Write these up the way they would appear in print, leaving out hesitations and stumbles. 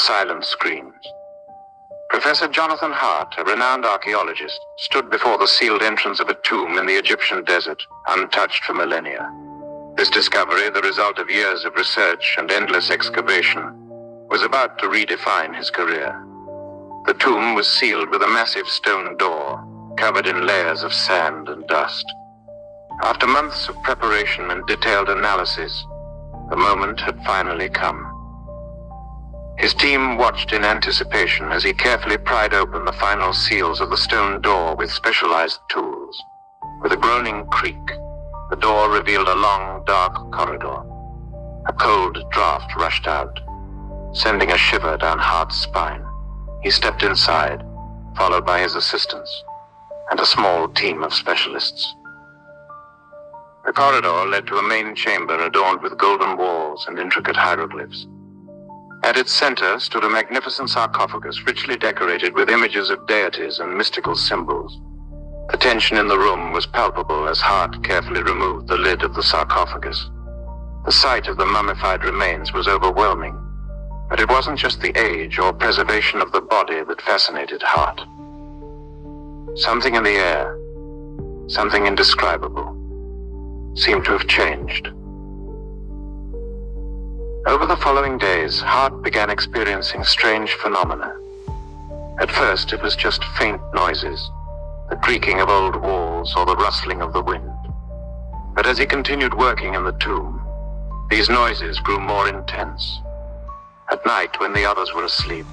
silent screams. Professor Jonathan Hart, a renowned archaeologist, stood before the sealed entrance of a tomb in the Egyptian desert, untouched for millennia. This discovery, the result of years of research and endless excavation, was about to redefine his career. The tomb was sealed with a massive stone door, covered in layers of sand and dust. After months of preparation and detailed analysis, the moment had finally come. His team watched in anticipation as he carefully pried open the final seals of the stone door with specialized tools. With a groaning creak, the door revealed a long, dark corridor. A cold draft rushed out, sending a shiver down Hart's spine. He stepped inside, followed by his assistants and a small team of specialists. The corridor led to a main chamber adorned with golden walls and intricate hieroglyphs. At its center stood a magnificent sarcophagus richly decorated with images of deities and mystical symbols. The tension in the room was palpable as Hart carefully removed the lid of the sarcophagus. The sight of the mummified remains was overwhelming, but it wasn't just the age or preservation of the body that fascinated Hart. Something in the air, something indescribable, seemed to have changed. Over the following days, Hart began experiencing strange phenomena. At first, it was just faint noises, the creaking of old walls or the rustling of the wind. But as he continued working in the tomb, these noises grew more intense. At night, when the others were asleep,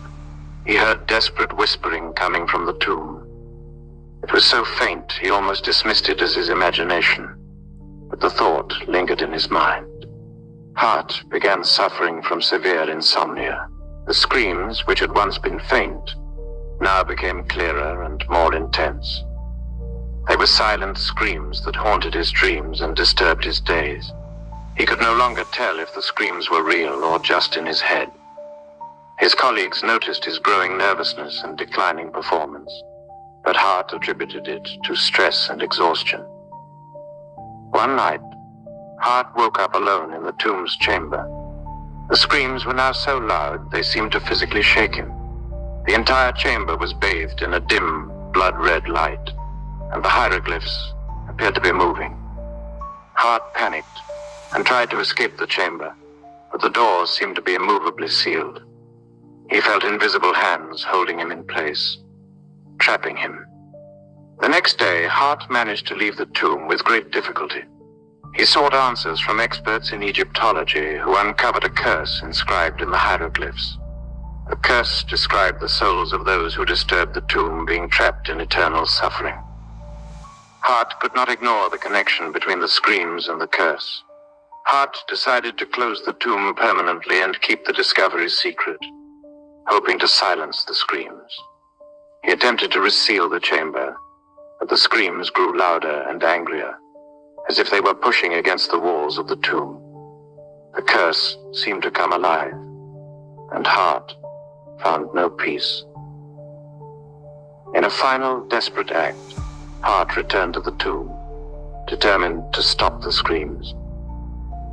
he heard desperate whispering coming from the tomb. It was so faint, he almost dismissed it as his imagination, but the thought lingered in his mind. Hart began suffering from severe insomnia. The screams, which had once been faint, now became clearer and more intense. They were silent screams that haunted his dreams and disturbed his days. He could no longer tell if the screams were real or just in his head. His colleagues noticed his growing nervousness and declining performance, but Hart attributed it to stress and exhaustion. One night, Hart woke up alone in the tomb's chamber. The screams were now so loud they seemed to physically shake him. The entire chamber was bathed in a dim, blood-red light, and the hieroglyphs appeared to be moving. Hart panicked and tried to escape the chamber, but the doors seemed to be immovably sealed. He felt invisible hands holding him in place, trapping him. The next day, Hart managed to leave the tomb with great difficulty. He sought answers from experts in Egyptology who uncovered a curse inscribed in the hieroglyphs. The curse described the souls of those who disturbed the tomb being trapped in eternal suffering. Hart could not ignore the connection between the screams and the curse. Hart decided to close the tomb permanently and keep the discovery secret, hoping to silence the screams. He attempted to reseal the chamber, but the screams grew louder and angrier, as if they were pushing against the walls of the tomb. The curse seemed to come alive, and Hart found no peace. In a final, desperate act, Hart returned to the tomb, determined to stop the screams.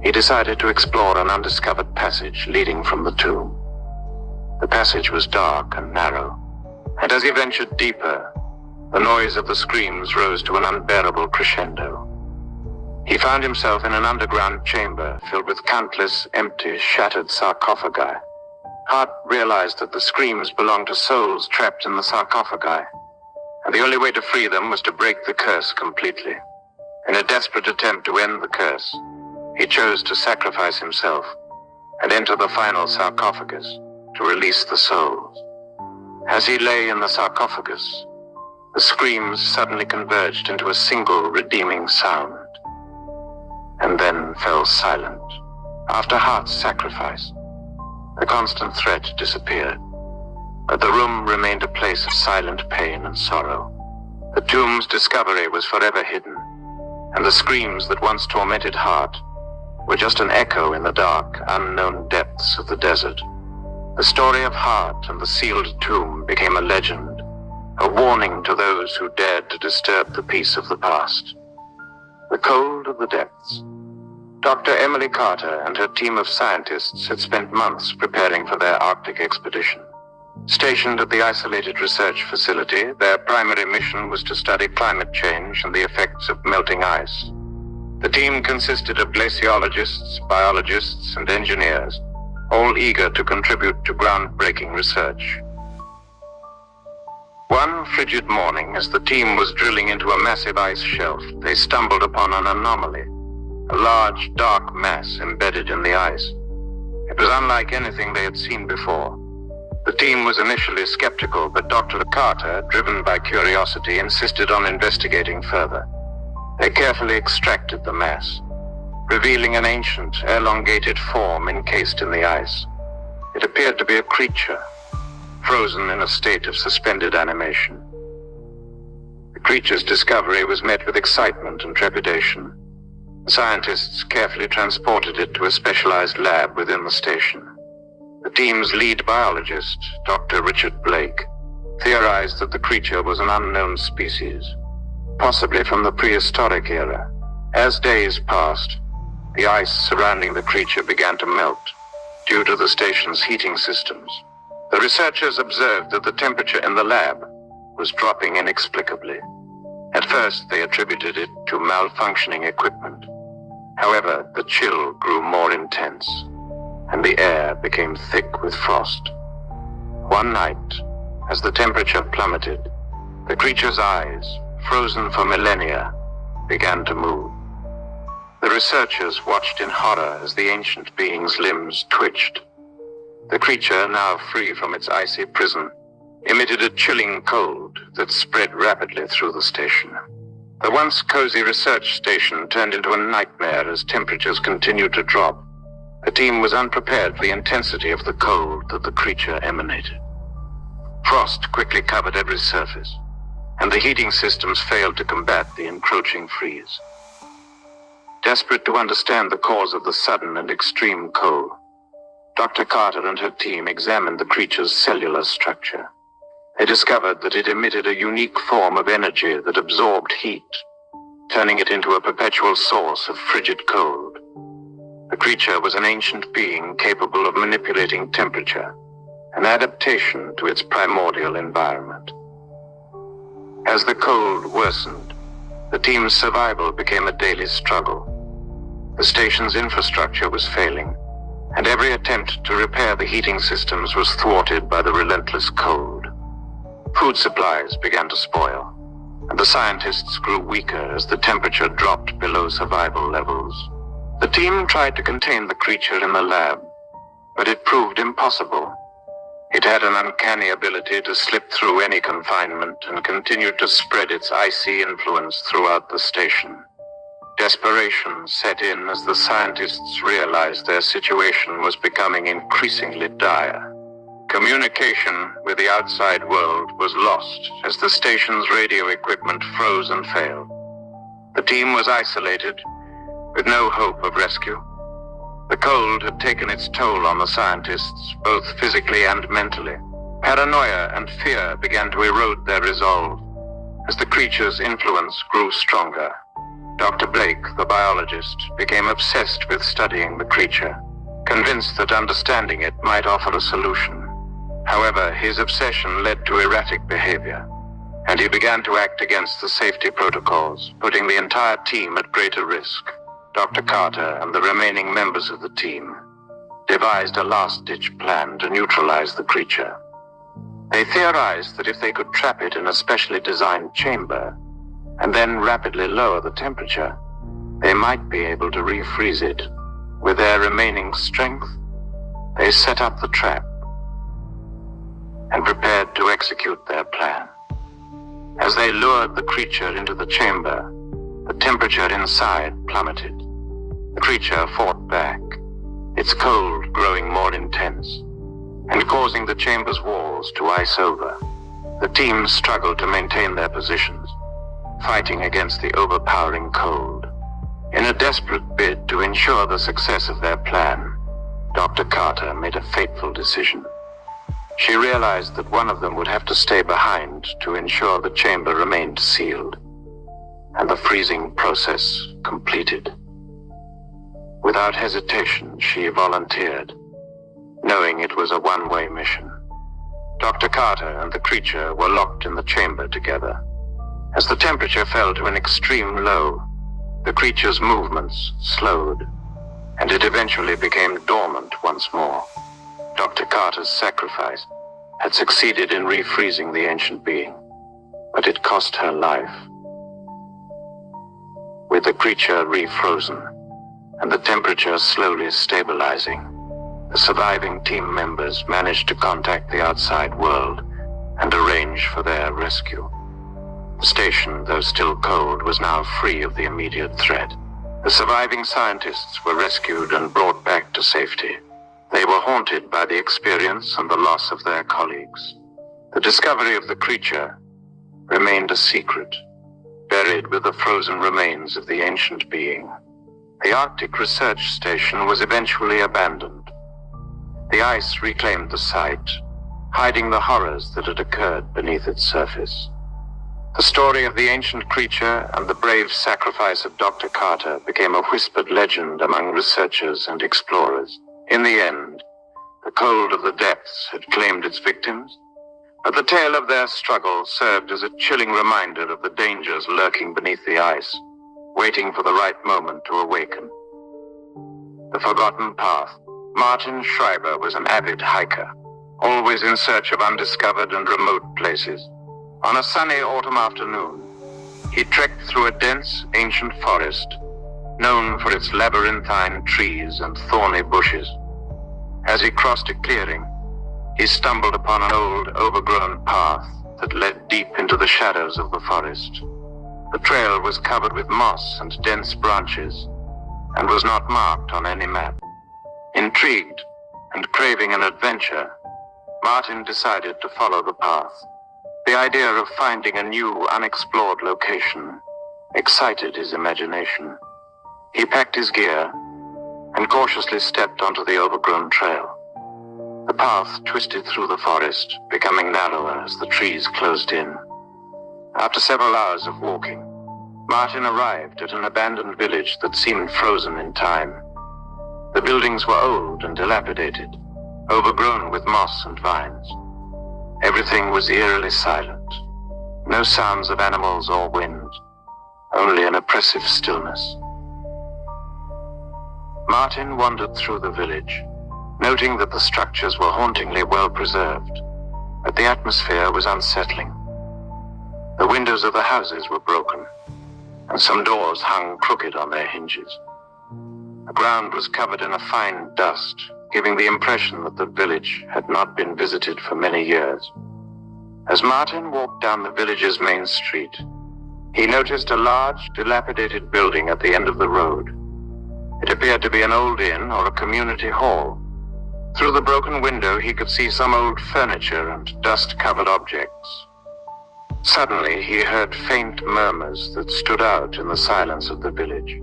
He decided to explore an undiscovered passage leading from the tomb. The passage was dark and narrow, and as he ventured deeper, the noise of the screams rose to an unbearable crescendo. He found himself in an underground chamber filled with countless empty, shattered sarcophagi. Hart realized that the screams belonged to souls trapped in the sarcophagi, and the only way to free them was to break the curse completely. In a desperate attempt to end the curse, he chose to sacrifice himself and enter the final sarcophagus to release the souls. As he lay in the sarcophagus, the screams suddenly converged into a single redeeming sound, and then fell silent. After Hart's sacrifice, the constant threat disappeared, but the room remained a place of silent pain and sorrow. The tomb's discovery was forever hidden, and the screams that once tormented Hart were just an echo in the dark, unknown depths of the desert. The story of Hart and the sealed tomb became a legend, a warning to those who dared to disturb the peace of the past. The cold of the depths, Dr. Emily Carter and her team of scientists had spent months preparing for their Arctic expedition. Stationed at the isolated research facility, their primary mission was to study climate change and the effects of melting ice. The team consisted of glaciologists, biologists, and engineers, all eager to contribute to groundbreaking research. One frigid morning, as the team was drilling into a massive ice shelf, they stumbled upon an anomaly, a large, dark mass embedded in the ice. It was unlike anything they had seen before. The team was initially skeptical, but Dr. Carter, driven by curiosity, insisted on investigating further. They carefully extracted the mass, revealing an ancient, elongated form encased in the ice. It appeared to be a creature, frozen in a state of suspended animation. The creature's discovery was met with excitement and trepidation. Scientists carefully transported it to a specialized lab within the station. The team's lead biologist, Dr. Richard Blake, theorized that the creature was an unknown species, possibly from the prehistoric era. As days passed, the ice surrounding the creature began to melt due to the station's heating systems. The researchers observed that the temperature in the lab was dropping inexplicably. At first, they attributed it to malfunctioning equipment. However, the chill grew more intense, and the air became thick with frost. One night, as the temperature plummeted, the creature's eyes, frozen for millennia, began to move. The researchers watched in horror as the ancient being's limbs twitched. The creature, now free from its icy prison, emitted a chilling cold that spread rapidly through the station. The once cozy research station turned into a nightmare as temperatures continued to drop. The team was unprepared for the intensity of the cold that the creature emanated. Frost quickly covered every surface, and the heating systems failed to combat the encroaching freeze. Desperate to understand the cause of the sudden and extreme cold, Dr. Carter and her team examined the creature's cellular structure. They discovered that it emitted a unique form of energy that absorbed heat, turning it into a perpetual source of frigid cold. The creature was an ancient being capable of manipulating temperature, an adaptation to its primordial environment. As the cold worsened, the team's survival became a daily struggle. The station's infrastructure was failing, and every attempt to repair the heating systems was thwarted by the relentless cold. Food supplies began to spoil, and the scientists grew weaker as the temperature dropped below survival levels. The team tried to contain the creature in the lab, but it proved impossible. It had an uncanny ability to slip through any confinement and continued to spread its icy influence throughout the station. Desperation set in as the scientists realized their situation was becoming increasingly dire. Communication with the outside world was lost as the station's radio equipment froze and failed. The team was isolated, with no hope of rescue. The cold had taken its toll on the scientists, both physically and mentally. Paranoia and fear began to erode their resolve as the creature's influence grew stronger. Dr. Blake, the biologist, became obsessed with studying the creature, convinced that understanding it might offer a solution. However, his obsession led to erratic behavior, and he began to act against the safety protocols, putting the entire team at greater risk. Dr. Carter and the remaining members of the team devised a last-ditch plan to neutralize the creature. They theorized that if they could trap it in a specially designed chamber, and then rapidly lower the temperature, they might be able to refreeze it. With their remaining strength, they set up the trap and prepared to execute their plan. As they lured the creature into the chamber, the temperature inside plummeted. The creature fought back, its cold growing more intense, and causing the chamber's walls to ice over. The team struggled to maintain their positions, fighting against the overpowering cold. In a desperate bid to ensure the success of their plan, Dr. Carter made a fateful decision. She realized that one of them would have to stay behind to ensure the chamber remained sealed, and the freezing process completed. Without hesitation, she volunteered, knowing it was a one-way mission. Dr. Carter and the creature were locked in the chamber together. As the temperature fell to an extreme low, the creature's movements slowed, and it eventually became dormant once more. Dr. Carter's sacrifice had succeeded in refreezing the ancient being, but it cost her life. With the creature refrozen and the temperature slowly stabilizing, the surviving team members managed to contact the outside world and arrange for their rescue. The station, though still cold, was now free of the immediate threat. The surviving scientists were rescued and brought back to safety. They were haunted by the experience and the loss of their colleagues. The discovery of the creature remained a secret, buried with the frozen remains of the ancient being. The Arctic Research Station was eventually abandoned. The ice reclaimed the site, hiding the horrors that had occurred beneath its surface. The story of the ancient creature and the brave sacrifice of Dr. Carter became a whispered legend among researchers and explorers. In the end, the cold of the depths had claimed its victims, but the tale of their struggle served as a chilling reminder of the dangers lurking beneath the ice, waiting for the right moment to awaken. The Forgotten Path. Martin Schreiber was an avid hiker, always in search of undiscovered and remote places. On a sunny autumn afternoon, he trekked through a dense, ancient forest, known for its labyrinthine trees and thorny bushes. As he crossed a clearing, he stumbled upon an old, overgrown path that led deep into the shadows of the forest. The trail was covered with moss and dense branches, and was not marked on any map. Intrigued and craving an adventure, Martin decided to follow the path. The idea of finding a new, unexplored location excited his imagination. He packed his gear and cautiously stepped onto the overgrown trail. The path twisted through the forest, becoming narrower as the trees closed in. After several hours of walking, Martin arrived at an abandoned village that seemed frozen in time. The buildings were old and dilapidated, overgrown with moss and vines. Everything was eerily silent. No sounds of animals or wind, only an oppressive stillness. Martin wandered through the village, noting that the structures were hauntingly well preserved, but the atmosphere was unsettling. The windows of the houses were broken, and some doors hung crooked on their hinges. The ground was covered in a fine dust, giving the impression that the village had not been visited for many years. As Martin walked down the village's main street, he noticed a large, dilapidated building at the end of the road. It appeared to be an old inn or a community hall. Through the broken window, he could see some old furniture and dust-covered objects. Suddenly, he heard faint murmurs that stood out in the silence of the village.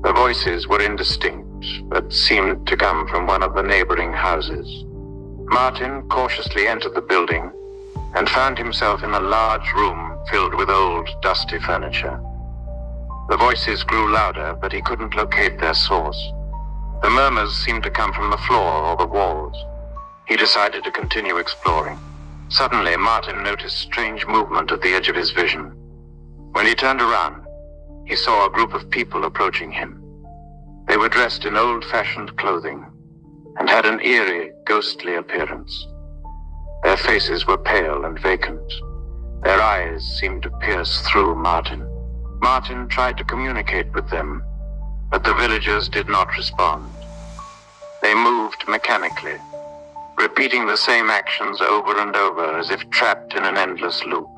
The voices were indistinct, but seemed to come from one of the neighboring houses. Martin cautiously entered the building and found himself in a large room filled with old, dusty furniture. The voices grew louder, but he couldn't locate their source. The murmurs seemed to come from the floor or the walls. He decided to continue exploring. Suddenly, Martin noticed strange movement at the edge of his vision. When he turned around, he saw a group of people approaching him. They were dressed in old-fashioned clothing and had an eerie, ghostly appearance. Their faces were pale and vacant. Their eyes seemed to pierce through Martin. Martin tried to communicate with them, but the villagers did not respond. They moved mechanically, repeating the same actions over and over as if trapped in an endless loop.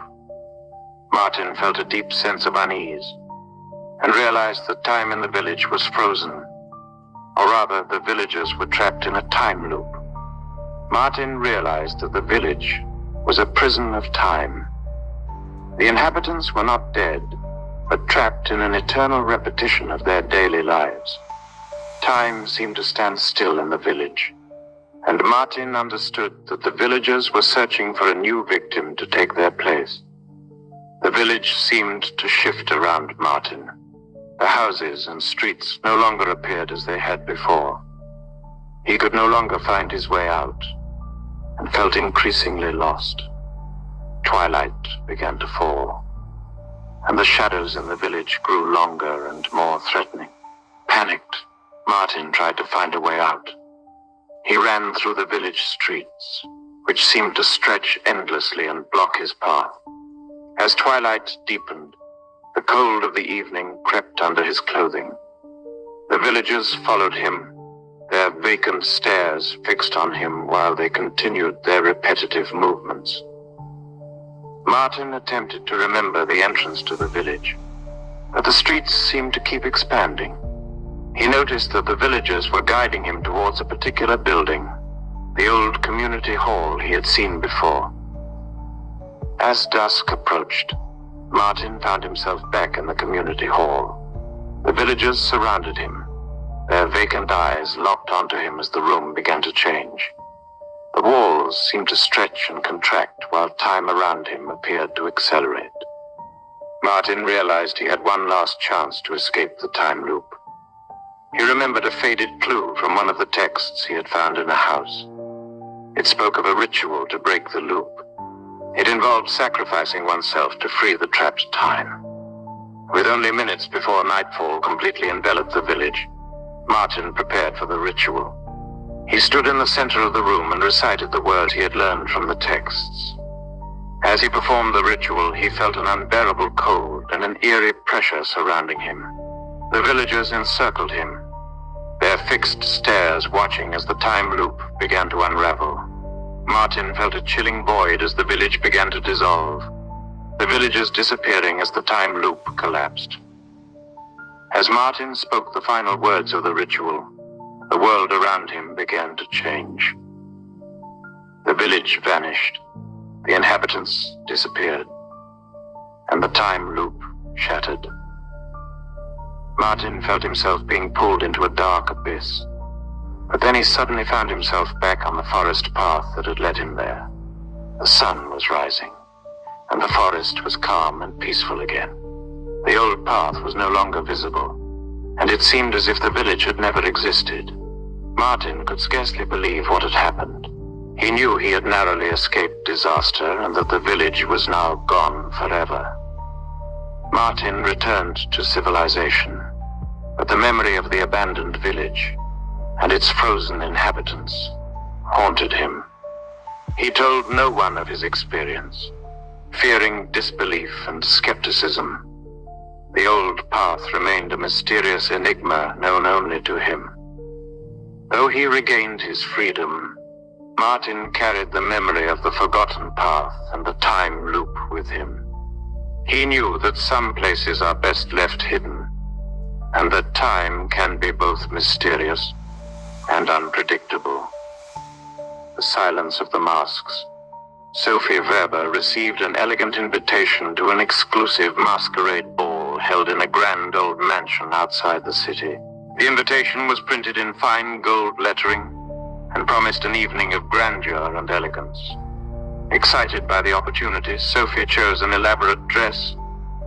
Martin felt a deep sense of unease and realized that time in the village was frozen, or rather the villagers were trapped in a time loop. Martin realized that the village was a prison of time. The inhabitants were not dead, but trapped in an eternal repetition of their daily lives. Time seemed to stand still in the village, and Martin understood that the villagers were searching for a new victim to take their place. The village seemed to shift around Martin. The houses and streets no longer appeared as they had before. He could no longer find his way out, and felt increasingly lost. Twilight began to fall, and the shadows in the village grew longer and more threatening. Panicked, Martin tried to find a way out. He ran through the village streets, which seemed to stretch endlessly and block his path. As twilight deepened, the cold of the evening crept under his clothing. The villagers followed him, their vacant stares fixed on him while they continued their repetitive movements. Martin attempted to remember the entrance to the village, but the streets seemed to keep expanding. He noticed that the villagers were guiding him towards a particular building, the old community hall he had seen before. As dusk approached, Martin found himself back in the community hall. The villagers surrounded him, their vacant eyes locked onto him as the room began to change. The walls seemed to stretch and contract while time around him appeared to accelerate. Martin realized he had one last chance to escape the time loop. He remembered a faded clue from one of the texts he had found in a house. It spoke of a ritual to break the loop. It involved sacrificing oneself to free the trapped time. With only minutes before nightfall completely enveloped the village, Martin prepared for the ritual. He stood in the center of the room and recited the words he had learned from the texts. As he performed the ritual, he felt an unbearable cold and an eerie pressure surrounding him. The villagers encircled him, their fixed stares watching as the time loop began to unravel. Martin felt a chilling void as the village began to dissolve, the villagers disappearing as the time loop collapsed. As Martin spoke the final words of the ritual, the world around him began to change. The village vanished, the inhabitants disappeared, and the time loop shattered. Martin felt himself being pulled into a dark abyss, but then he suddenly found himself back on the forest path that had led him there. The sun was rising, and the forest was calm and peaceful again. The old path was no longer visible, and it seemed as if the village had never existed. Martin could scarcely believe what had happened. He knew he had narrowly escaped disaster and that the village was now gone forever. Martin returned to civilization, but the memory of the abandoned village and its frozen inhabitants haunted him. He told no one of his experience, fearing disbelief and skepticism. The old path remained a mysterious enigma known only to him. Though he regained his freedom, Martin carried the memory of the forgotten path and the time loop with him. He knew that some places are best left hidden, and that time can be both mysterious and unpredictable. The silence of the masks. Sophie Weber received an elegant invitation to an exclusive masquerade ball held in a grand old mansion outside the city. The invitation was printed in fine gold lettering and promised an evening of grandeur and elegance. Excited by the opportunity, Sophie chose an elaborate dress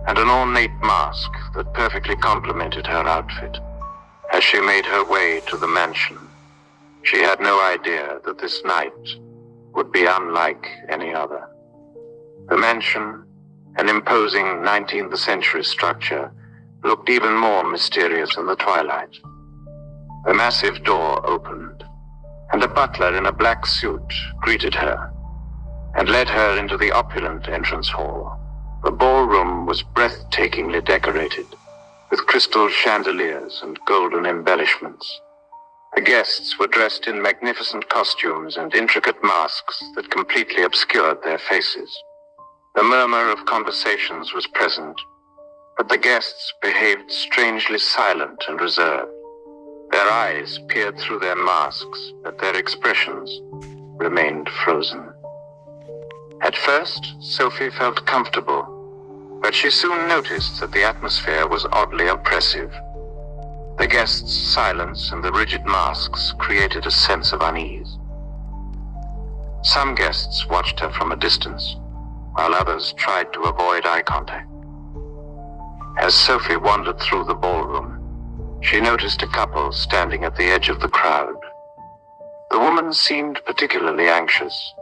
and an ornate mask that perfectly complemented her outfit. As she made her way to the mansion, she had no idea that this night would be unlike any other. The mansion, an imposing 19th century structure, looked even more mysterious in the twilight. The massive door opened, and a butler in a black suit greeted her and led her into the opulent entrance hall. The ballroom was breathtakingly decorated, with crystal chandeliers and golden embellishments. The guests were dressed in magnificent costumes and intricate masks that completely obscured their faces. The murmur of conversations was present, but the guests behaved strangely silent and reserved. Their eyes peered through their masks, but their expressions remained frozen. At first, Sophie felt comfortable, but she soon noticed that the atmosphere was oddly oppressive. The guests' silence and the rigid masks created a sense of unease. Some guests watched her from a distance, while others tried to avoid eye contact. As Sophie wandered through the ballroom, she noticed a couple standing at the edge of the crowd. The woman seemed particularly anxious,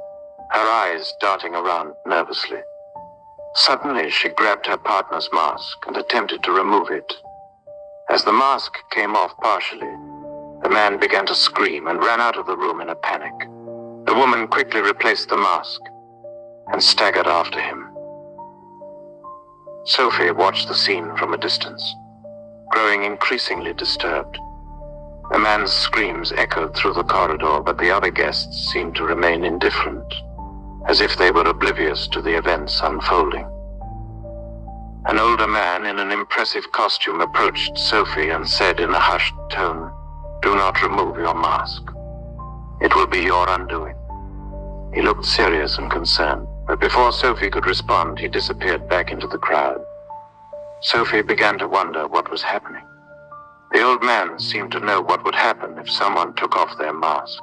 her eyes darting around nervously. Suddenly, she grabbed her partner's mask and attempted to remove it. As the mask came off partially, the man began to scream and ran out of the room in a panic. The woman quickly replaced the mask and staggered after him. Sophie watched the scene from a distance, growing increasingly disturbed. The man's screams echoed through the corridor, but the other guests seemed to remain indifferent, as if they were oblivious to the events unfolding. An older man in an impressive costume approached Sophie and said in a hushed tone, "Do not remove your mask. It will be your undoing." He looked serious and concerned, but before Sophie could respond, he disappeared back into the crowd. Sophie began to wonder what was happening. The old man seemed to know what would happen if someone took off their mask.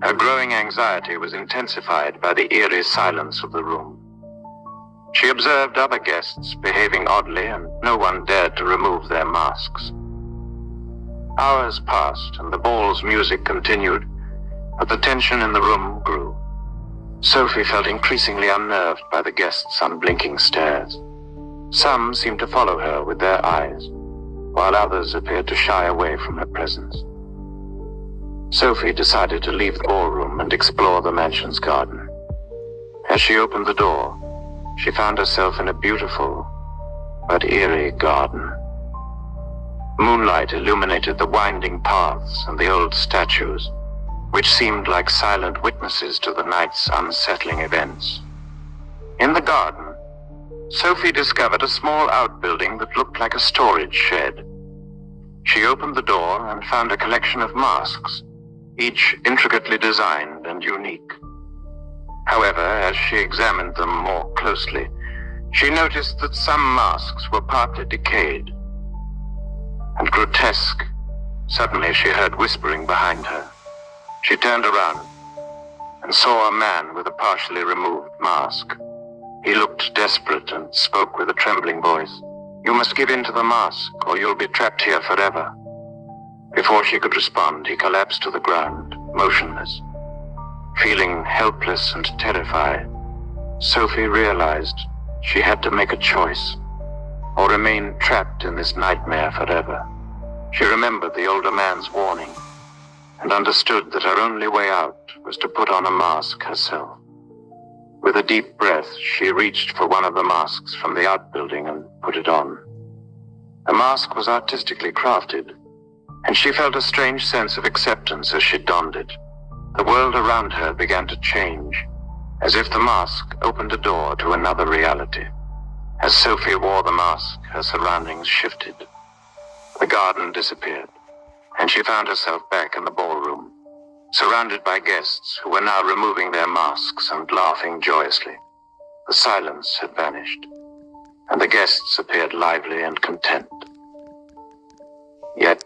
Her growing anxiety was intensified by the eerie silence of the room. She observed other guests behaving oddly, and no one dared to remove their masks. Hours passed, and the ball's music continued, but the tension in the room grew. Sophie felt increasingly unnerved by the guests' unblinking stares. Some seemed to follow her with their eyes, while others appeared to shy away from her presence. Sophie decided to leave the ballroom and explore the mansion's garden. As she opened the door, she found herself in a beautiful but eerie garden. Moonlight illuminated the winding paths and the old statues, which seemed like silent witnesses to the night's unsettling events. In the garden, Sophie discovered a small outbuilding that looked like a storage shed. She opened the door and found a collection of masks, each intricately designed and unique. However, as she examined them more closely, she noticed that some masks were partly decayed and grotesque. Suddenly, she heard whispering behind her. She turned around and saw a man with a partially removed mask. He looked desperate and spoke with a trembling voice. "You must give in to the mask, or you'll be trapped here forever." Before she could respond, he collapsed to the ground, motionless. Feeling helpless and terrified, Sophie realized she had to make a choice, or remain trapped in this nightmare forever. She remembered the older man's warning, and understood that her only way out was to put on a mask herself. With a deep breath, she reached for one of the masks from the outbuilding and put it on. The mask was artistically crafted, and she felt a strange sense of acceptance as she donned it. The world around her began to change, as if the mask opened a door to another reality. As Sophie wore the mask, her surroundings shifted. The garden disappeared, and she found herself back in the ballroom, surrounded by guests who were now removing their masks and laughing joyously. The silence had vanished, and the guests appeared lively and content. Yet,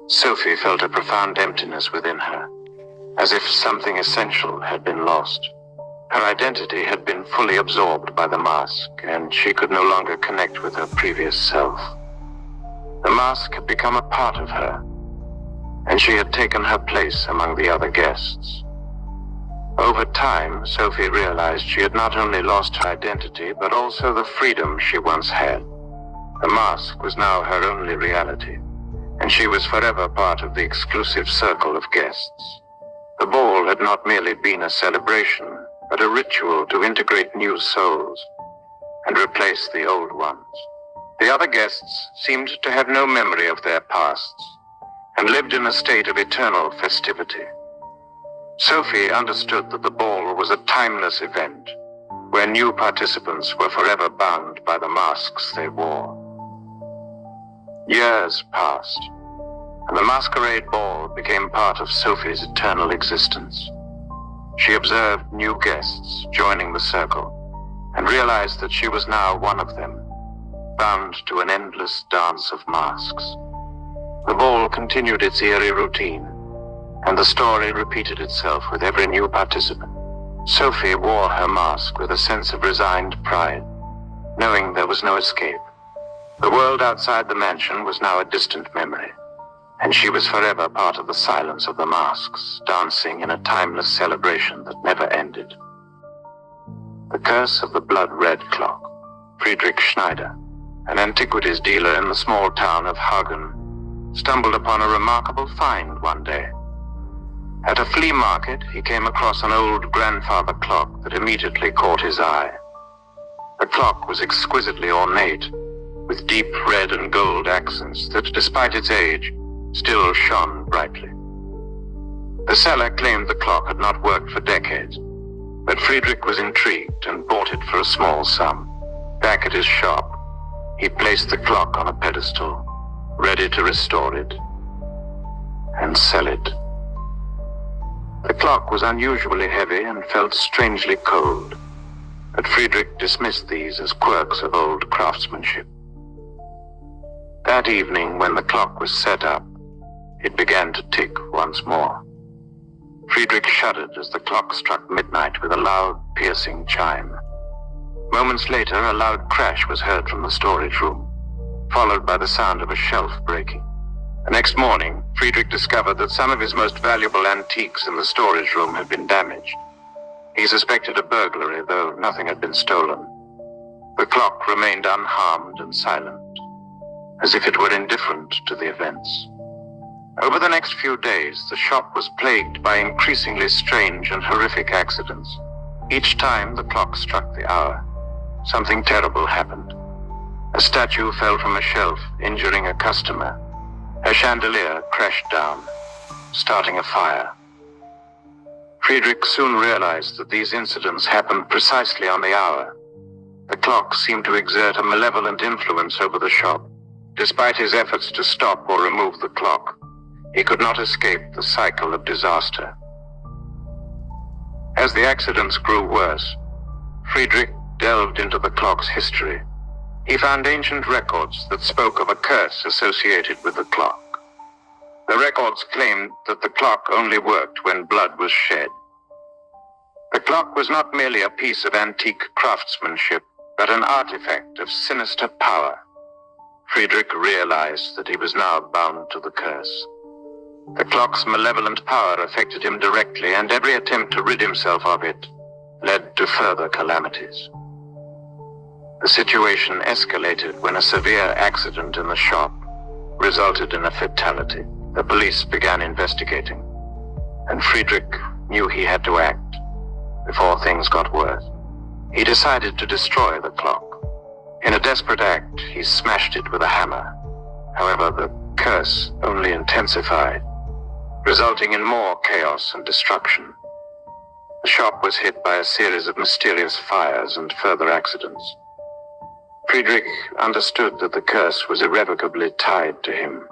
Sophie felt a profound emptiness within her, as if something essential had been lost. Her identity had been fully absorbed by the mask, and she could no longer connect with her previous self. The mask had become a part of her, and she had taken her place among the other guests. Over time, Sophie realized she had not only lost her identity, but also the freedom she once had. The mask was now her only reality, and she was forever part of the exclusive circle of guests. The ball had not merely been a celebration, but a ritual to integrate new souls and replace the old ones. The other guests seemed to have no memory of their pasts and lived in a state of eternal festivity. Sophie understood that the ball was a timeless event, where new participants were forever bound by the masks they wore. Years passed, and the masquerade ball became part of Sophie's eternal existence. She observed new guests joining the circle, and realized that she was now one of them, bound to an endless dance of masks. The ball continued its eerie routine, and the story repeated itself with every new participant. Sophie wore her mask with a sense of resigned pride, knowing there was no escape. The world outside the mansion was now a distant memory, and she was forever part of the silence of the masks, dancing in a timeless celebration that never ended. The curse of the blood-red clock. Friedrich Schneider, an antiquities dealer in the small town of Hagen, stumbled upon a remarkable find one day. At a flea market, he came across an old grandfather clock that immediately caught his eye. The clock was exquisitely ornate, with deep red and gold accents that, despite its age, still shone brightly. The seller claimed the clock had not worked for decades, but Friedrich was intrigued and bought it for a small sum. Back at his shop, he placed the clock on a pedestal, ready to restore it and sell it. The clock was unusually heavy and felt strangely cold, but Friedrich dismissed these as quirks of old craftsmanship. That evening, when the clock was set up, it began to tick once more. Friedrich shuddered as the clock struck midnight with a loud, piercing chime. Moments later, a loud crash was heard from the storage room, followed by the sound of a shelf breaking. The next morning, Friedrich discovered that some of his most valuable antiques in the storage room had been damaged. He suspected a burglary, though nothing had been stolen. The clock remained unharmed and silent, as if it were indifferent to the events. Over the next few days, the shop was plagued by increasingly strange and horrific accidents. Each time the clock struck the hour, something terrible happened. A statue fell from a shelf, injuring a customer. A chandelier crashed down, starting a fire. Friedrich soon realized that these incidents happened precisely on the hour. The clock seemed to exert a malevolent influence over the shop. Despite his efforts to stop or remove the clock, he could not escape the cycle of disaster. As the accidents grew worse, Friedrich delved into the clock's history. He found ancient records that spoke of a curse associated with the clock. The records claimed that the clock only worked when blood was shed. The clock was not merely a piece of antique craftsmanship, but an artifact of sinister power. Friedrich realized that he was now bound to the curse. The clock's malevolent power affected him directly, and every attempt to rid himself of it led to further calamities. The situation escalated when a severe accident in the shop resulted in a fatality. The police began investigating, and Friedrich knew he had to act before things got worse. He decided to destroy the clock. In a desperate act, he smashed it with a hammer. However, the curse only intensified, resulting in more chaos and destruction. The shop was hit by a series of mysterious fires and further accidents. Friedrich understood that the curse was irrevocably tied to him.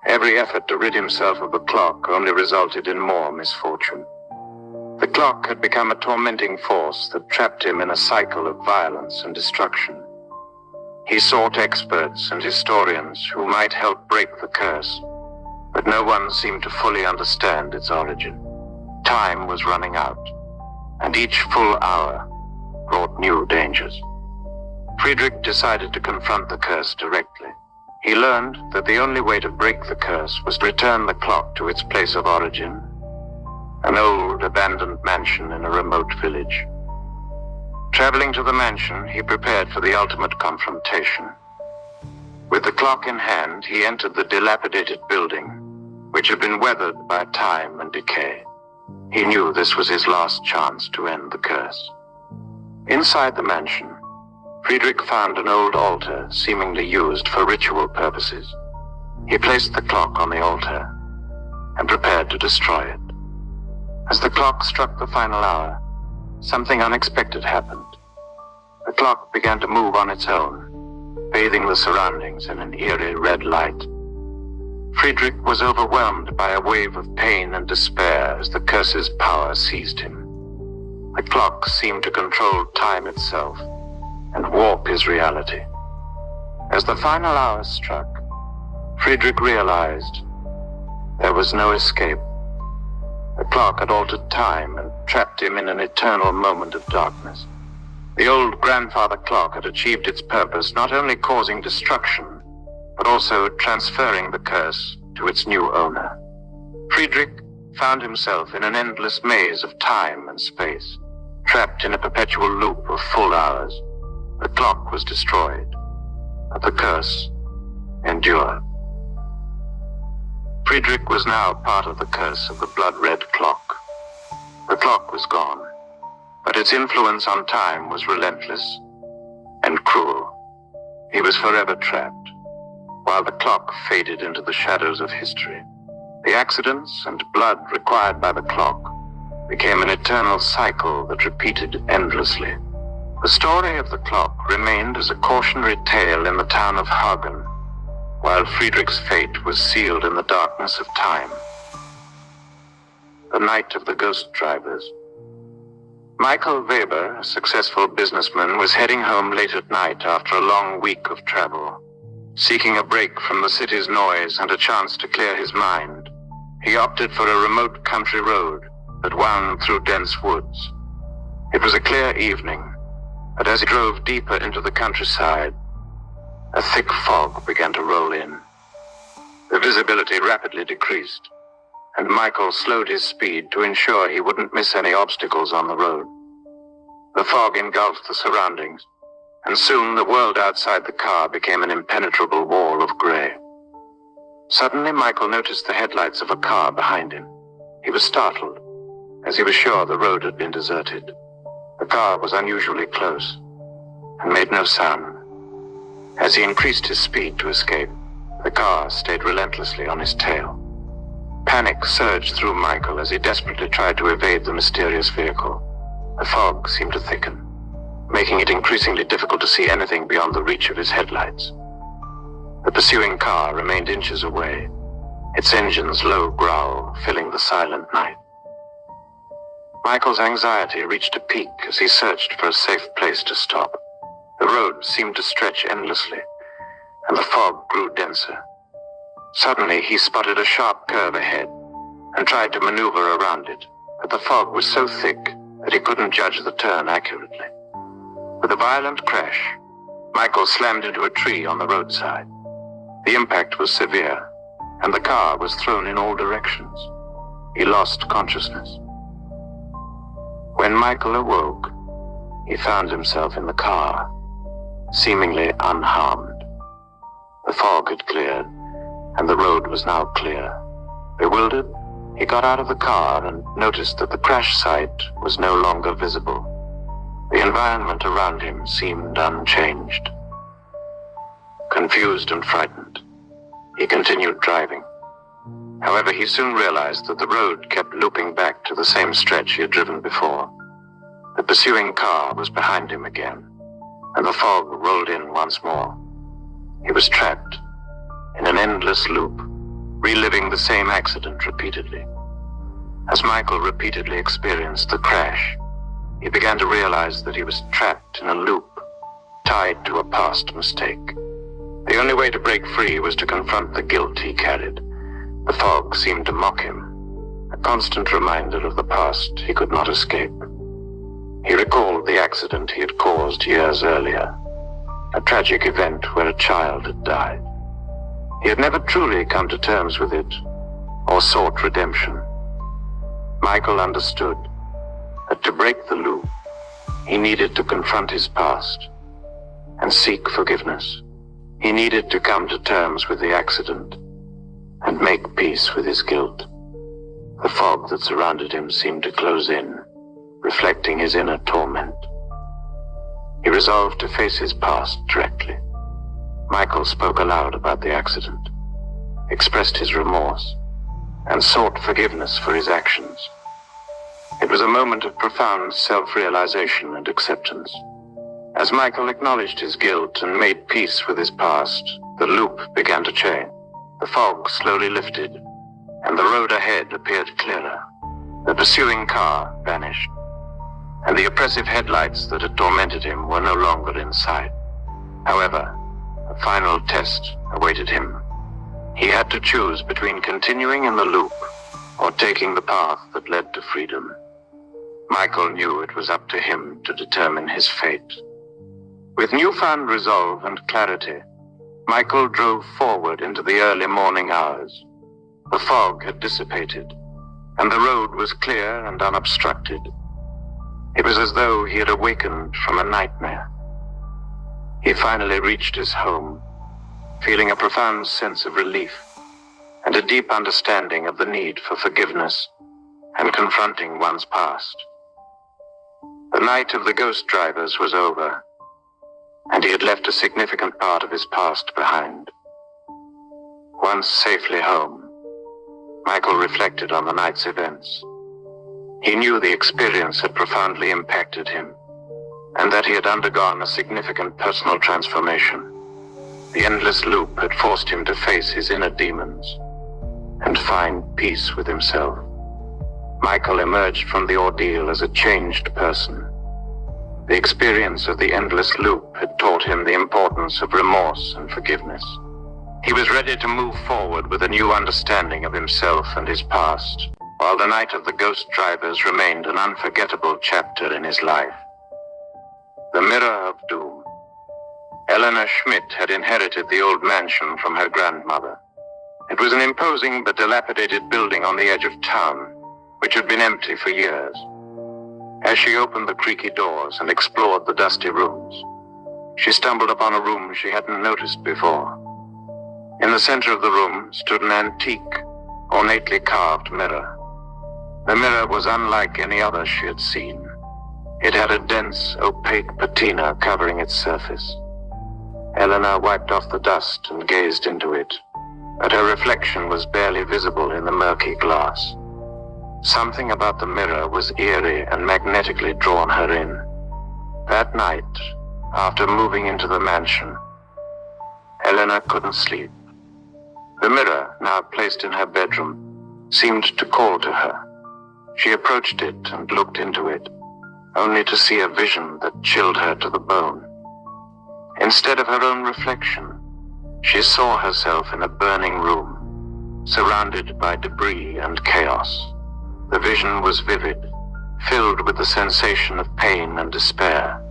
Every effort to rid himself of the clock only resulted in more misfortune. The clock had become a tormenting force that trapped him in a cycle of violence and destruction. He sought experts and historians who might help break the curse, but no one seemed to fully understand its origin. Time was running out, and each full hour brought new dangers. Friedrich decided to confront the curse directly. He learned that the only way to break the curse was to return the clock to its place of origin, an old abandoned mansion in a remote village. Traveling to the mansion, he prepared for the ultimate confrontation. With the clock in hand, he entered the dilapidated building, which had been weathered by time and decay. He knew this was his last chance to end the curse. Inside the mansion, Friedrich found an old altar seemingly used for ritual purposes. He placed the clock on the altar and prepared to destroy it. As the clock struck the final hour, something unexpected happened. The clock began to move on its own, bathing the surroundings in an eerie red light. Friedrich was overwhelmed by a wave of pain and despair as the curse's power seized him. The clock seemed to control time itself and warp his reality. As the final hours struck, Friedrich realized there was no escape. The clock had altered time and trapped him in an eternal moment of darkness. The old grandfather clock had achieved its purpose, not only causing destruction, but also transferring the curse to its new owner. Friedrich found himself in an endless maze of time and space, trapped in a perpetual loop of full hours. The clock was destroyed, but the curse endured. Friedrich was now part of the curse of the blood-red clock. The clock was gone, but its influence on time was relentless and cruel. He was forever trapped, while the clock faded into the shadows of history. The accidents and blood required by the clock became an eternal cycle that repeated endlessly. The story of the clock remained as a cautionary tale in the town of Hagen, while Friedrich's fate was sealed in the darkness of time. The Night of the Ghost Drivers. Michael Weber, a successful businessman, was heading home late at night after a long week of travel. Seeking a break from the city's noise and a chance to clear his mind, he opted for a remote country road that wound through dense woods. It was a clear evening, but as he drove deeper into the countryside, a thick fog began to roll in. The visibility rapidly decreased, and Michael slowed his speed to ensure he wouldn't miss any obstacles on the road. The fog engulfed the surroundings, and soon the world outside the car became an impenetrable wall of gray. Suddenly, Michael noticed the headlights of a car behind him. He was startled, as he was sure the road had been deserted. The car was unusually close, and made no sound. As he increased his speed to escape, the car stayed relentlessly on his tail. Panic surged through Michael as he desperately tried to evade the mysterious vehicle. The fog seemed to thicken, making it increasingly difficult to see anything beyond the reach of his headlights. The pursuing car remained inches away, its engine's low growl filling the silent night. Michael's anxiety reached a peak as he searched for a safe place to stop. The road seemed to stretch endlessly, and the fog grew denser. Suddenly, he spotted a sharp curve ahead and tried to maneuver around it, but the fog was so thick that he couldn't judge the turn accurately. With a violent crash, Michael slammed into a tree on the roadside. The impact was severe, and the car was thrown in all directions. He lost consciousness. When Michael awoke, he found himself in the car, seemingly unharmed. The fog had cleared, and the road was now clear. Bewildered, he got out of the car and noticed that the crash site was no longer visible. The environment around him seemed unchanged. Confused and frightened, he continued driving. However, he soon realized that the road kept looping back to the same stretch he had driven before. The pursuing car was behind him again, and the fog rolled in once more. He was trapped in an endless loop, reliving the same accident repeatedly. As Michael repeatedly experienced the crash, he began to realize that he was trapped in a loop, tied to a past mistake. The only way to break free was to confront the guilt he carried. The fog seemed to mock him, a constant reminder of the past he could not escape. He recalled the accident he had caused years earlier, a tragic event where a child had died. He had never truly come to terms with it or sought redemption. Michael understood that to break the loop, he needed to confront his past and seek forgiveness. He needed to come to terms with the accident and make peace with his guilt. The fog that surrounded him seemed to close in, reflecting his inner torment. He resolved to face his past directly. Michael spoke aloud about the accident, expressed his remorse, and sought forgiveness for his actions. It was a moment of profound self-realization and acceptance. As Michael acknowledged his guilt and made peace with his past, the loop began to change. The fog slowly lifted, and the road ahead appeared clearer. The pursuing car vanished, and the oppressive headlights that had tormented him were no longer in sight. However, a final test awaited him. He had to choose between continuing in the loop or taking the path that led to freedom. Michael knew it was up to him to determine his fate. With newfound resolve and clarity, Michael drove forward into the early morning hours. The fog had dissipated, and the road was clear and unobstructed. It was as though he had awakened from a nightmare. He finally reached his home, feeling a profound sense of relief and a deep understanding of the need for forgiveness and confronting one's past. The night of the ghost drivers was over, and he had left a significant part of his past behind. Once safely home, Michael reflected on the night's events. He knew the experience had profoundly impacted him, and that he had undergone a significant personal transformation. The endless loop had forced him to face his inner demons and find peace with himself. Michael emerged from the ordeal as a changed person. The experience of the endless loop had taught him the importance of remorse and forgiveness. He was ready to move forward with a new understanding of himself and his past, while the night of the ghost drivers remained an unforgettable chapter in his life. The Mirror of Doom. Eleanor Schmidt had inherited the old mansion from her grandmother. It was an imposing but dilapidated building on the edge of town, which had been empty for years. As she opened the creaky doors and explored the dusty rooms, she stumbled upon a room she hadn't noticed before. In the center of the room stood an antique, ornately carved mirror. The mirror was unlike any other she had seen. It had a dense, opaque patina covering its surface. Eleanor wiped off the dust and gazed into it, but her reflection was barely visible in the murky glass. Something about the mirror was eerie and magnetically drawn her in. That night, after moving into the mansion, Eleanor couldn't sleep. The mirror, now placed in her bedroom, seemed to call to her. She approached it and looked into it, only to see a vision that chilled her to the bone. Instead of her own reflection, she saw herself in a burning room, surrounded by debris and chaos. The vision was vivid, filled with the sensation of pain and despair.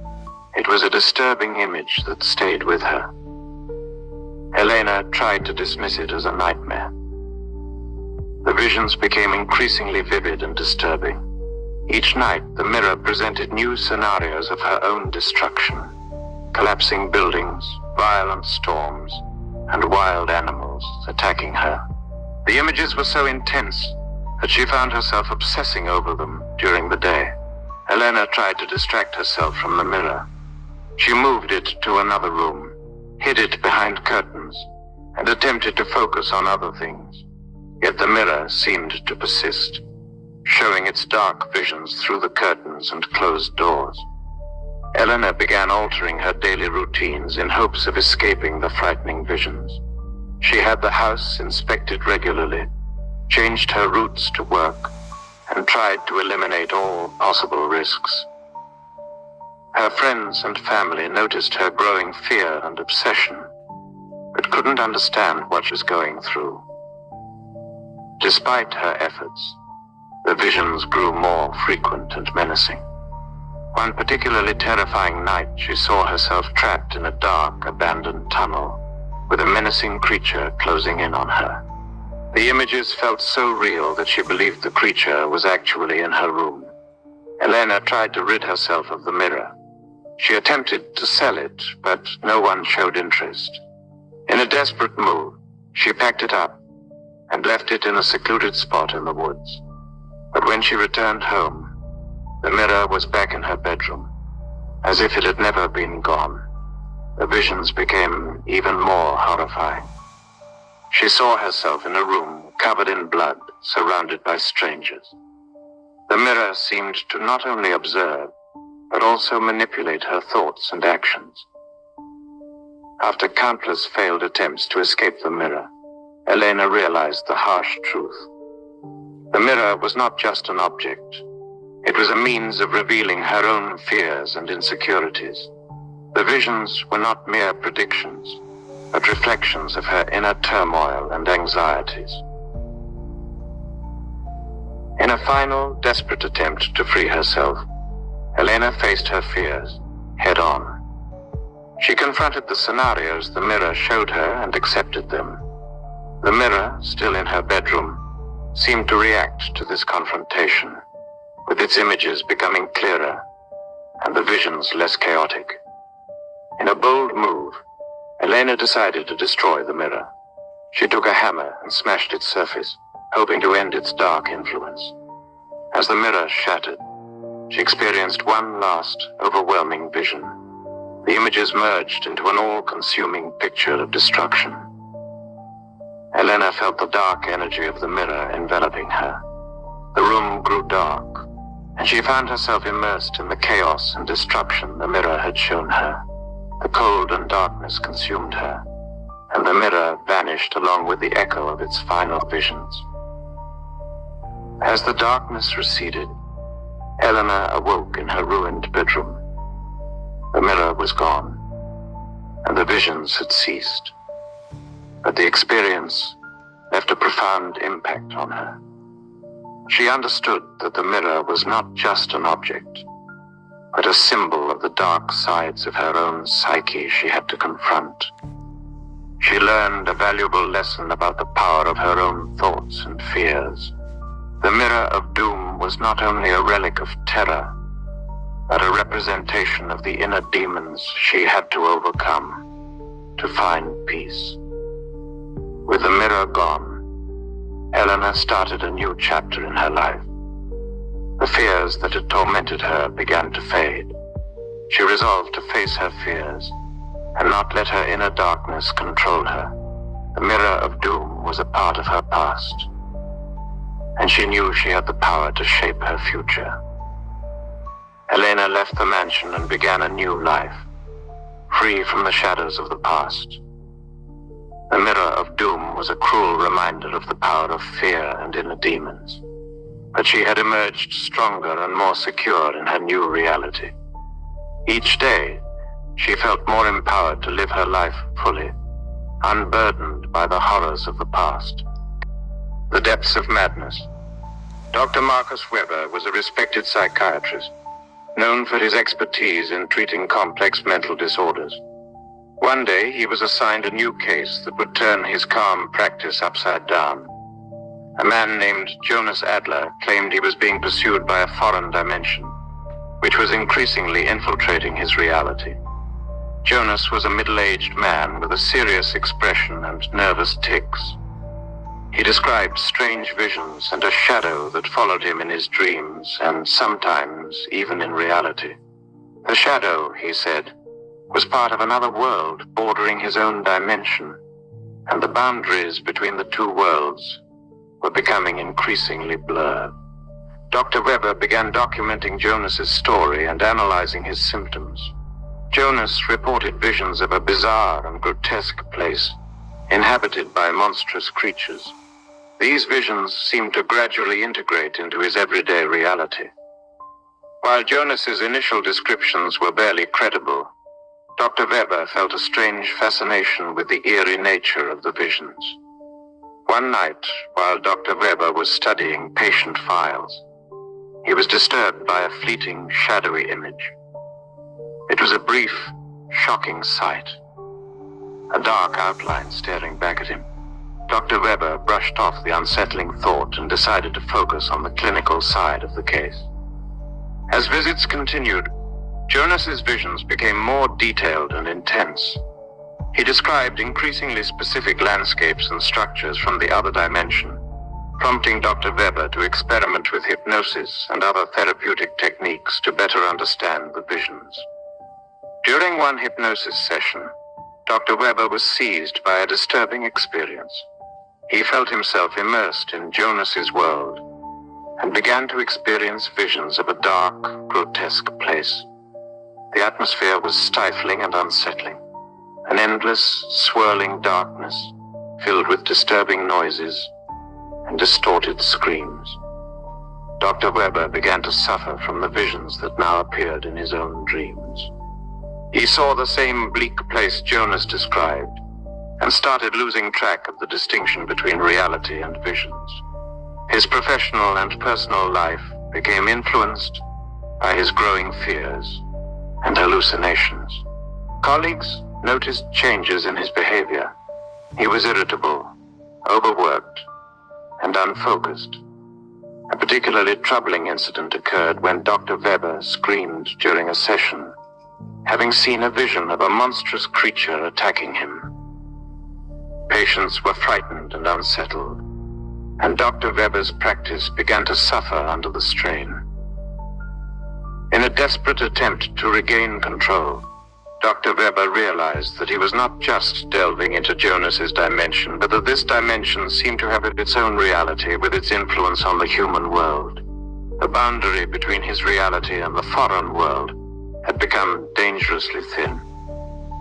It was a disturbing image that stayed with her. Helena tried to dismiss it as a nightmare. The visions became increasingly vivid and disturbing. Each night, the mirror presented new scenarios of her own destruction: collapsing buildings, violent storms, and wild animals attacking her. The images were so intense that she found herself obsessing over them during the day. Helena tried to distract herself from the mirror. She moved it to another room, hid it behind curtains, and attempted to focus on other things. Yet the mirror seemed to persist, showing its dark visions through the curtains and closed doors. Eleanor began altering her daily routines in hopes of escaping the frightening visions. She had the house inspected regularly, changed her routes to work, and tried to eliminate all possible risks. Her friends and family noticed her growing fear and obsession, but couldn't understand what she was going through. Despite her efforts, the visions grew more frequent and menacing. One particularly terrifying night, she saw herself trapped in a dark, abandoned tunnel, with a menacing creature closing in on her. The images felt so real that she believed the creature was actually in her room. Elena tried to rid herself of the mirror. She attempted to sell it, but no one showed interest. In a desperate move, she packed it up and left it in a secluded spot in the woods. But when she returned home, the mirror was back in her bedroom, as if it had never been gone. The visions became even more horrifying. She saw herself in a room covered in blood, surrounded by strangers. The mirror seemed to not only observe, but also manipulate her thoughts and actions. After countless failed attempts to escape the mirror, Elena realized the harsh truth. The mirror was not just an object. It was a means of revealing her own fears and insecurities. The visions were not mere predictions, but reflections of her inner turmoil and anxieties. In a a final, desperate attempt to free herself, Elena faced her fears head-on. She confronted the scenarios the mirror showed her and accepted them. The mirror, still in her bedroom, seemed to react to this confrontation, with its images becoming clearer and the visions less chaotic. In a bold move, Elena decided to destroy the mirror. She took a hammer and smashed its surface, hoping to end its dark influence. As the mirror shattered, she experienced one last, overwhelming vision. The images merged into an all-consuming picture of destruction. Elena felt the dark energy of the mirror enveloping her. The room grew dark, and she found herself immersed in the chaos and destruction the mirror had shown her. The cold and darkness consumed her, and the mirror vanished along with the echo of its final visions. As the darkness receded, Elena awoke in her ruined bedroom. The mirror was gone, and the visions had ceased. But the experience left a profound impact on her. She understood that the mirror was not just an object, but a symbol of the dark sides of her own psyche she had to confront. She learned a valuable lesson about the power of her own thoughts and fears. The mirror of doom was not only a relic of terror, but a representation of the inner demons she had to overcome to find peace. With the mirror gone, Elena started a new chapter in her life. The fears that had tormented her began to fade. She resolved to face her fears and not let her inner darkness control her. The mirror of doom was a part of her past, and she knew she had the power to shape her future. Elena left the mansion and began a new life, free from the shadows of the past. The mirror of doom was a cruel reminder of the power of fear and inner demons, but she had emerged stronger and more secure in her new reality. Each day, she felt more empowered to live her life fully, unburdened by the horrors of the past. The depths of madness. Dr. Marcus Weber was a respected psychiatrist, known for his expertise in treating complex mental disorders. One day, he was assigned a new case that would turn his calm practice upside down. A man named Jonas Adler claimed he was being pursued by a foreign dimension, which was increasingly infiltrating his reality. Jonas was a middle-aged man with a serious expression and nervous tics. He described strange visions and a shadow that followed him in his dreams and sometimes even in reality. The shadow, he said, was part of another world bordering his own dimension, and the boundaries between the two worlds were becoming increasingly blurred. Dr. Weber began documenting Jonas's story and analyzing his symptoms. Jonas reported visions of a bizarre and grotesque place, inhabited by monstrous creatures. These visions seemed to gradually integrate into his everyday reality. While Jonas's initial descriptions were barely credible, Dr. Weber felt a strange fascination with the eerie nature of the visions. One night, while Dr. Weber was studying patient files, he was disturbed by a fleeting, shadowy image. It was a brief, shocking sight, a dark outline staring back at him. Dr. Weber brushed off the unsettling thought and decided to focus on the clinical side of the case. As visits continued, Jonas's visions became more detailed and intense. He described increasingly specific landscapes and structures from the other dimension, prompting Dr. Weber to experiment with hypnosis and other therapeutic techniques to better understand the visions. During one hypnosis session, Dr. Weber was seized by a disturbing experience. He felt himself immersed in Jonas's world and began to experience visions of a dark, grotesque place. The atmosphere was stifling and unsettling, an endless, swirling darkness filled with disturbing noises and distorted screams. Dr. Weber began to suffer from the visions that now appeared in his own dreams. He saw the same bleak place Jonas described and started losing track of the distinction between reality and visions. His professional and personal life became influenced by his growing fears and hallucinations. Colleagues noticed changes in his behavior. He was irritable, overworked, and unfocused. A particularly troubling incident occurred when Dr. Weber screamed during a session, having seen a vision of a monstrous creature attacking him. Patients were frightened and unsettled, and Dr. Weber's practice began to suffer under the strain. In a desperate attempt to regain control, Dr. Weber realized that he was not just delving into Jonas's dimension, but that this dimension seemed to have its own reality with its influence on the human world. The boundary between his reality and the foreign world had become dangerously thin.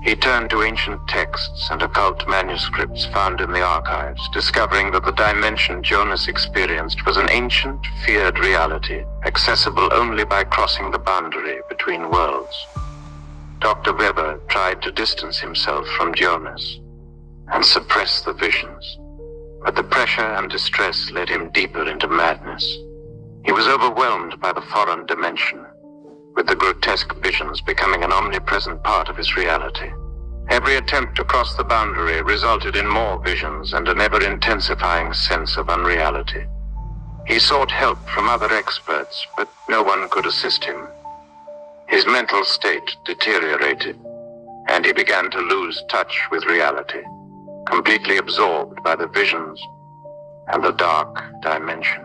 He turned to ancient texts and occult manuscripts found in the archives, discovering that the dimension Jonas experienced was an ancient, feared reality, accessible only by crossing the boundary between worlds. Dr. Weber tried to distance himself from Jonas and suppress the visions, but the pressure and distress led him deeper into madness. He was overwhelmed by the foreign dimension, with the grotesque visions becoming an omnipresent part of his reality. Every attempt to cross the boundary resulted in more visions and an ever-intensifying sense of unreality. He sought help from other experts, but no one could assist him. His mental state deteriorated, and he began to lose touch with reality, completely absorbed by the visions and the dark dimension.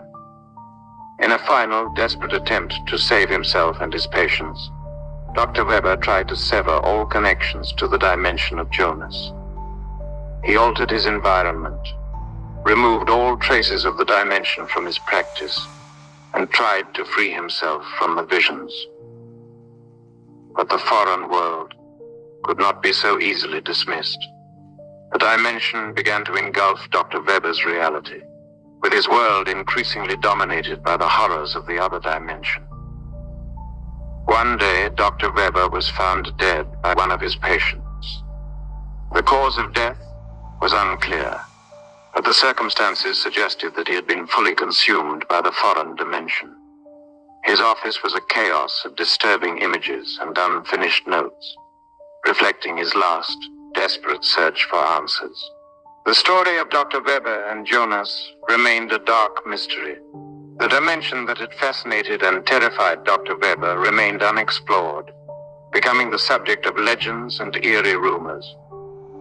In a final, desperate attempt to save himself and his patients, Dr. Weber tried to sever all connections to the dimension of Jonas. He altered his environment, removed all traces of the dimension from his practice, and tried to free himself from the visions. But the foreign world could not be so easily dismissed. The dimension began to engulf Dr. Weber's reality, with his world increasingly dominated by the horrors of the other dimension. One day, Dr. Weber was found dead by one of his patients. The cause of death was unclear, but the circumstances suggested that he had been fully consumed by the foreign dimension. His office was a chaos of disturbing images and unfinished notes, reflecting his last, desperate search for answers. The story of Dr. Weber and Jonas remained a dark mystery. The dimension that had fascinated and terrified Dr. Weber remained unexplored, becoming the subject of legends and eerie rumors.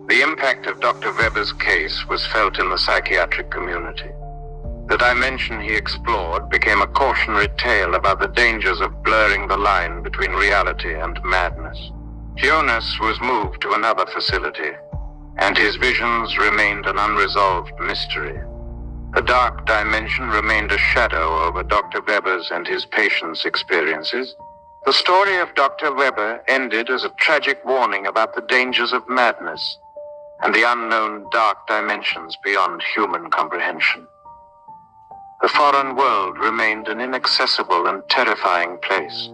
The impact of Dr. Weber's case was felt in the psychiatric community. The dimension he explored became a cautionary tale about the dangers of blurring the line between reality and madness. Jonas was moved to another facility, and his visions remained an unresolved mystery. The dark dimension remained a shadow over Dr. Weber's and his patients' experiences. The story of Dr. Weber ended as a tragic warning about the dangers of madness and the unknown dark dimensions beyond human comprehension. The foreign world remained an inaccessible and terrifying place,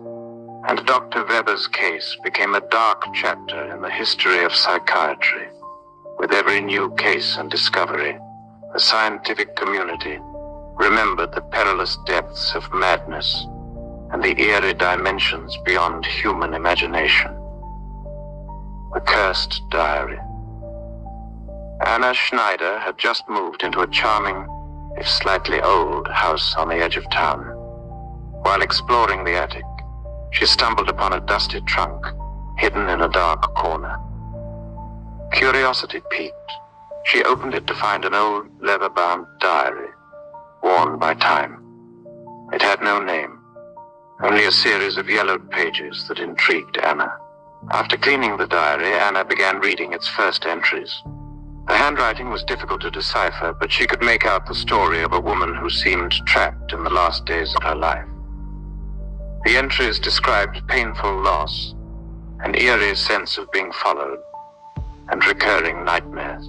and Dr. Weber's case became a dark chapter in the history of psychiatry. With every new case and discovery, the scientific community remembered the perilous depths of madness and the eerie dimensions beyond human imagination. The Cursed Diary. Anna Schneider had just moved into a charming, if slightly old, house on the edge of town. While exploring the attic, she stumbled upon a dusty trunk hidden in a dark corner. Curiosity piqued. She opened it to find an old leather-bound diary, worn by time. It had no name, only a series of yellowed pages that intrigued Anna. After cleaning the diary, Anna began reading its first entries. The handwriting was difficult to decipher, but she could make out the story of a woman who seemed trapped in the last days of her life. The entries described painful loss, an eerie sense of being followed, and recurring nightmares.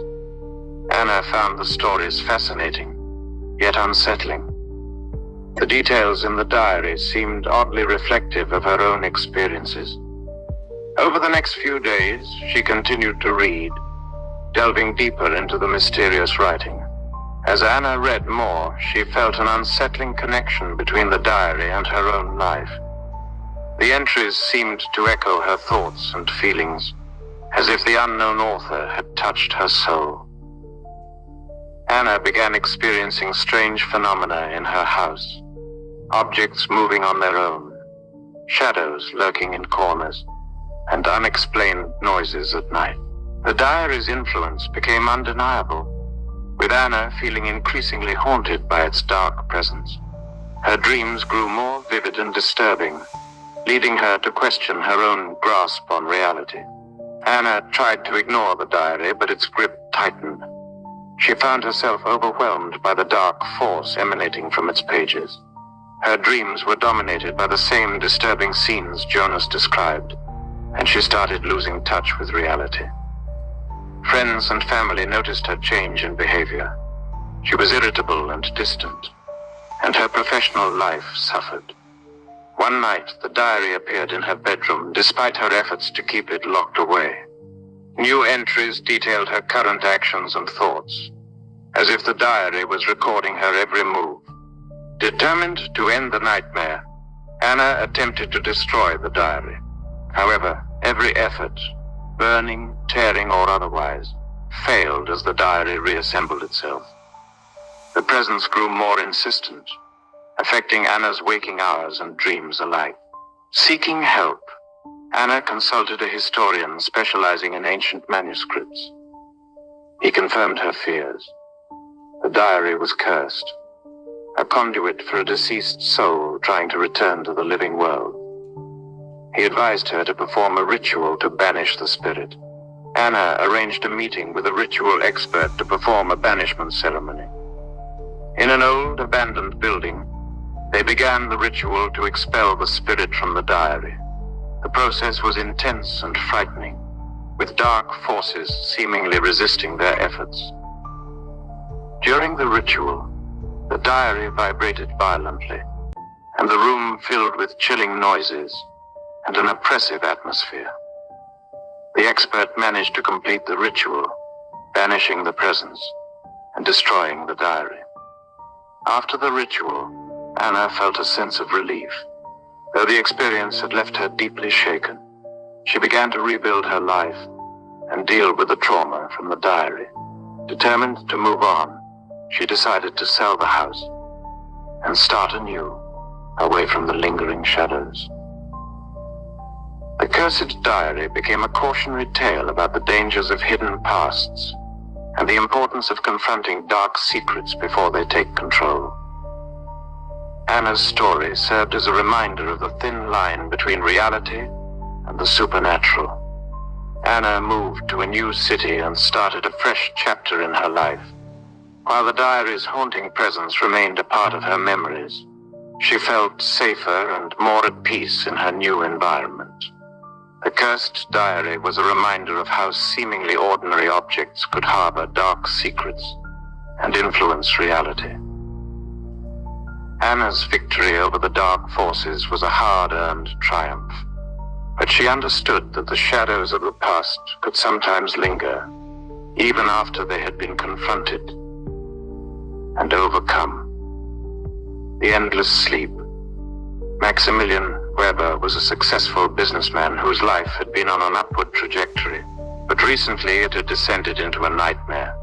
Anna found the stories fascinating, yet unsettling. The details in the diary seemed oddly reflective of her own experiences. Over the next few days, she continued to read, delving deeper into the mysterious writing. As Anna read more, she felt an unsettling connection between the diary and her own life. The entries seemed to echo her thoughts and feelings, as if the unknown author had touched her soul. Anna began experiencing strange phenomena in her house. Objects moving on their own, shadows lurking in corners, and unexplained noises at night. The diary's influence became undeniable, with Anna feeling increasingly haunted by its dark presence. Her dreams grew more vivid and disturbing, leading her to question her own grasp on reality. Anna tried to ignore the diary, but its grip tightened. She found herself overwhelmed by the dark force emanating from its pages. Her dreams were dominated by the same disturbing scenes Jonas described, and she started losing touch with reality. Friends and family noticed her change in behavior. She was irritable and distant, and her professional life suffered. One night, the diary appeared in her bedroom, despite her efforts to keep it locked away. New entries detailed her current actions and thoughts, as if the diary was recording her every move. Determined to end the nightmare, Anna attempted to destroy the diary. However, every effort, burning, tearing, or otherwise, failed as the diary reassembled itself. The presence grew more insistent, affecting Anna's waking hours and dreams alike. Seeking help, Anna consulted a historian specializing in ancient manuscripts. He confirmed her fears. The diary was cursed, a conduit for a deceased soul trying to return to the living world. He advised her to perform a ritual to banish the spirit. Anna arranged a meeting with a ritual expert to perform a banishment ceremony. In an old, abandoned building, they began the ritual to expel the spirit from the diary. The process was intense and frightening, with dark forces seemingly resisting their efforts. During the ritual, the diary vibrated violently, and the room filled with chilling noises and an oppressive atmosphere. The expert managed to complete the ritual, banishing the presence and destroying the diary. After the ritual, Anna felt a sense of relief. Though the experience had left her deeply shaken, she began to rebuild her life and deal with the trauma from the diary. Determined to move on, she decided to sell the house and start anew, away from the lingering shadows. The Cursed Diary became a cautionary tale about the dangers of hidden pasts and the importance of confronting dark secrets before they take control. Anna's story served as a reminder of the thin line between reality and the supernatural. Anna moved to a new city and started a fresh chapter in her life. While the diary's haunting presence remained a part of her memories, she felt safer and more at peace in her new environment. The Cursed Diary was a reminder of how seemingly ordinary objects could harbor dark secrets and influence reality. Anna's victory over the dark forces was a hard-earned triumph, but she understood that the shadows of the past could sometimes linger, even after they had been confronted and overcome. The endless sleep. Maximilian Weber was a successful businessman whose life had been on an upward trajectory, but recently it had descended into a nightmare.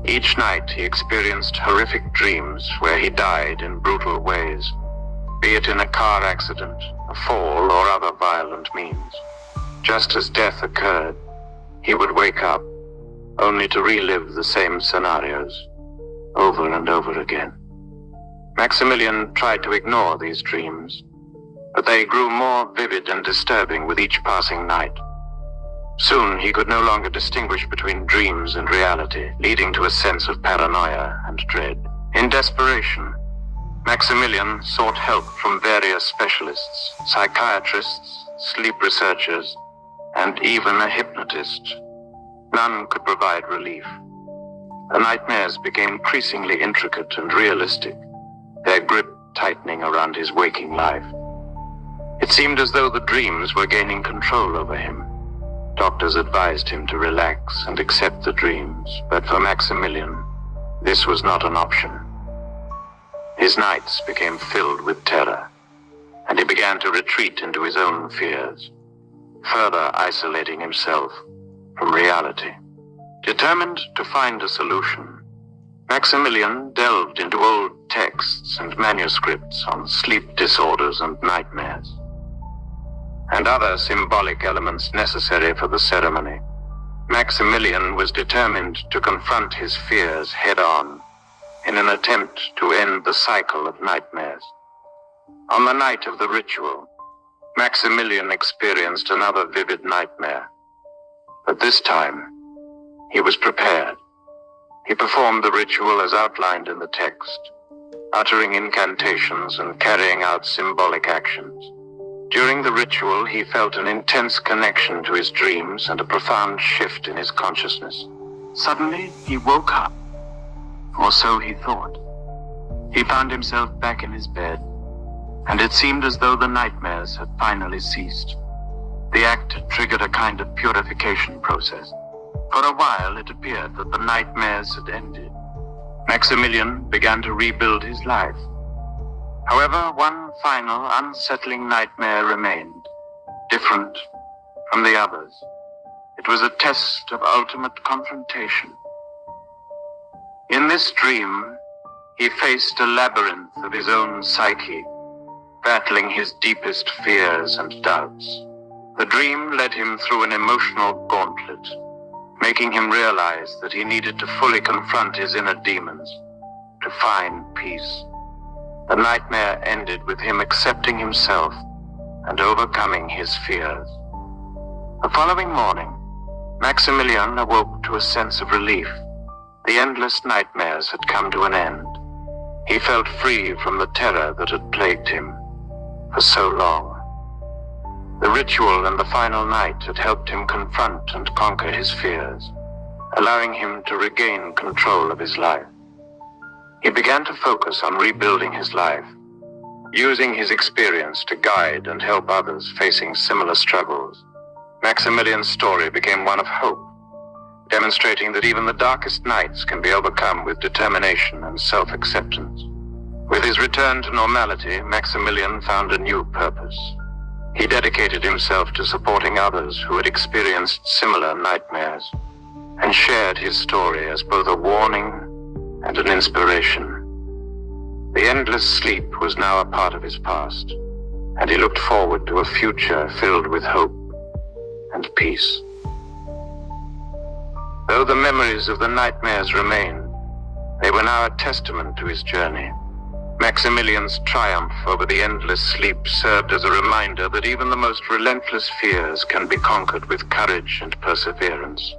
Each night he experienced horrific dreams where he died in brutal ways, be it in a car accident, a fall, or other violent means. Just as death occurred, he would wake up, only to relive the same scenarios, over and over again. Maximilian tried to ignore these dreams, but they grew more vivid and disturbing with each passing night. Soon he could no longer distinguish between dreams and reality, leading to a sense of paranoia and dread. In desperation, Maximilian sought help from various specialists, psychiatrists, sleep researchers, and even a hypnotist. None could provide relief. The nightmares became increasingly intricate and realistic, their grip tightening around his waking life. It seemed as though the dreams were gaining control over him. Doctors advised him to relax and accept the dreams, but for Maximilian, This was not an option. His nights became filled with terror, and he began to retreat into his own fears, further isolating himself from reality. Determined to find a solution, Maximilian delved into old texts and manuscripts on sleep disorders and nightmares, and other symbolic elements necessary for the ceremony. Maximilian was determined to confront his fears head-on in an attempt to end the cycle of nightmares. On the night of the ritual, Maximilian experienced another vivid nightmare, but this time he was prepared. He performed the ritual as outlined in the text, uttering incantations and carrying out symbolic actions. During the ritual, he felt an intense connection to his dreams and a profound shift in his consciousness. Suddenly, he woke up, or so he thought. He found himself back in his bed, and it seemed as though the nightmares had finally ceased. The act had triggered a kind of purification process. For a while, it appeared that the nightmares had ended. Maximilian began to rebuild his life. However, one final, unsettling nightmare remained, different from the others. It was a test of ultimate confrontation. In this dream, he faced a labyrinth of his own psyche, battling his deepest fears and doubts. The dream led him through an emotional gauntlet, making him realize that he needed to fully confront his inner demons to find peace. The nightmare ended with him accepting himself and overcoming his fears. The following morning, Maximilian awoke to a sense of relief. The endless nightmares had come to an end. He felt free from the terror that had plagued him for so long. The ritual and the final night had helped him confront and conquer his fears, allowing him to regain control of his life. He began to focus on rebuilding his life, using his experience to guide and help others facing similar struggles. Maximilian's story became one of hope, demonstrating that even the darkest nights can be overcome with determination and self-acceptance. With his return to normality, Maximilian found a new purpose. He dedicated himself to supporting others who had experienced similar nightmares, and shared his story as both a warning and an inspiration. The endless sleep was now a part of his past, and he looked forward to a future filled with hope and peace. Though the memories of the nightmares remained, they were now a testament to his journey. Maximilian's triumph over the endless sleep served as a reminder that even the most relentless fears can be conquered with courage and perseverance.